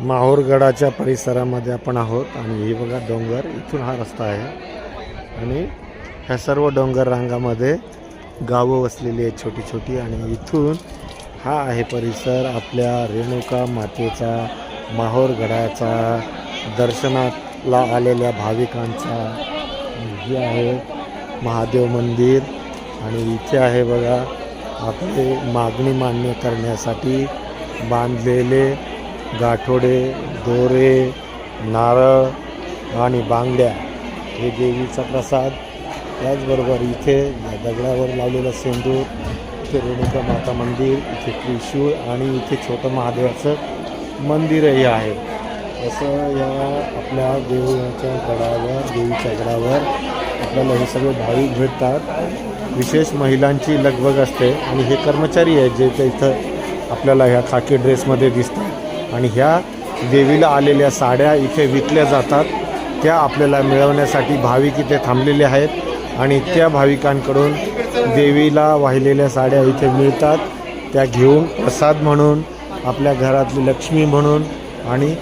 माहूरगडाच्या परिसरामध्ये आपण आहोत आणि हे बघा डोंगर, इथून हा रस्ता आहे आणि ह्या सर्व डोंगर रांगामध्ये गावं वसलेली आहेत छोटी छोटी, आणि इथून हा आहे परिसर आपल्या रेणुका मातेचा, माहूरगडाचा, दर्शनाला आलेल्या भाविकांचा. हे आहे महादेव मंदिर आणि इथे आहे बघा आपले मागणी मान्य करण्यासाठी बांधलेले गाठोडे, दोरे, नारळ आणि बांगड्या, हे देवीचा प्रसाद. त्याचबरोबर इथे दगडावर लावलेलं सेंदूर, इथे रेणुका माता मंदिर, इथे त्रिशूळ आणि इथे छोटं महादेवाचं मंदिरही आहे. असं या आपल्या देवीच्या गडावर आपल्याला हे सगळे भाविक भेटतात. विशेष महिलांची लगबग असते आणि हे कर्मचारी आहेत जे इथं आपल्याला ह्या खाकी ड्रेसमध्ये दिसतात, आणि ह्या देवीला आलेल्या साड्या इथे विकल्या जातात. त्या आपल्याला मिळवण्यासाठी भाविक इथे थांबलेले आहेत आणि त्या भाविकांकडून देवीला वाहिलेल्या साड्या इथे मिळतात. त्या घेऊन प्रसाद म्हणून, आपल्या घरातली लक्ष्मी म्हणून, आणि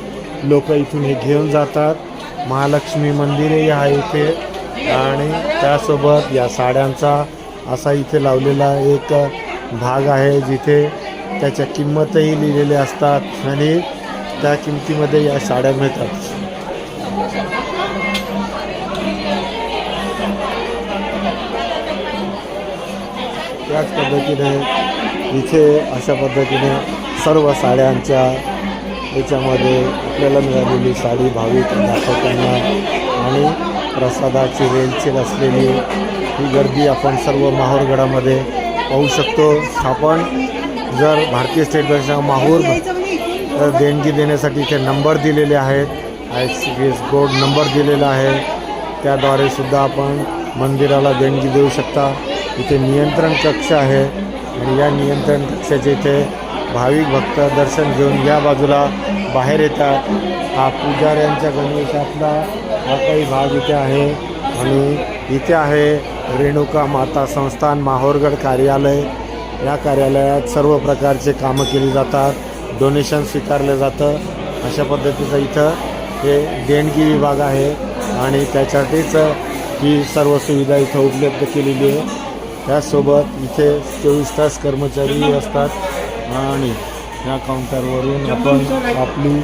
लोक इथून हे घेऊन जातात. महालक्ष्मी मंदिरही आहे इथे, आणि त्यासोबत या साड्यांचा असा इथे लावलेला एक भाग आहे जिथे त्याच्या किंमतही लिहिलेल्या असतात आणि त्या किमतीमध्ये या साड्या मिळतात. त्याच पद्धतीने इथे अशा पद्धतीने सर्व साड्यांच्या याच्यामध्ये आपल्याला मिळालेली साडी भाविक दाखवताना आणि प्रसादाची रेलचेल असलेली ही गर्दी आपण सर्व माहूरगडामध्ये पाहू शकतो. आपण जर भारतीय स्टेट बँकचा माहूर देणगी देण्यासाठी इथे नंबर दिलेले आहेत, ICS कोड नंबर दिलेला आहे, त्याद्वारे सुद्धा आपण मंदिराला देणगी देऊ शकता. इथे नियंत्रण कक्ष आहे आणि या नियंत्रण कक्षाचे इथे भाविक भक्त दर्शन घेऊन या बाजूला बाहेर येतात. हा पुजाऱ्यांच्या गणवेशातला हा काही भाग इथे आहे, आणि इथे आहे रेणुका माता संस्थान माहूरगड कार्यालय. या कार्यालयात सर्व प्रकारचे कामं केली जातात, डोनेशन स्वीकारलं जातं. अशा पद्धतीचं इथं हे देणगी विभाग आहे आणि त्याच्यासाठीच ही सर्व सुविधा इथं उपलब्ध केलेली आहे. त्यासोबत इथे 24 तास कर्मचारी असतात आणि या काउंटरवरून आपण आपली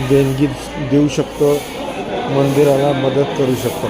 देणगी देऊ शकतो, मंदिराला मदत करू शकतो.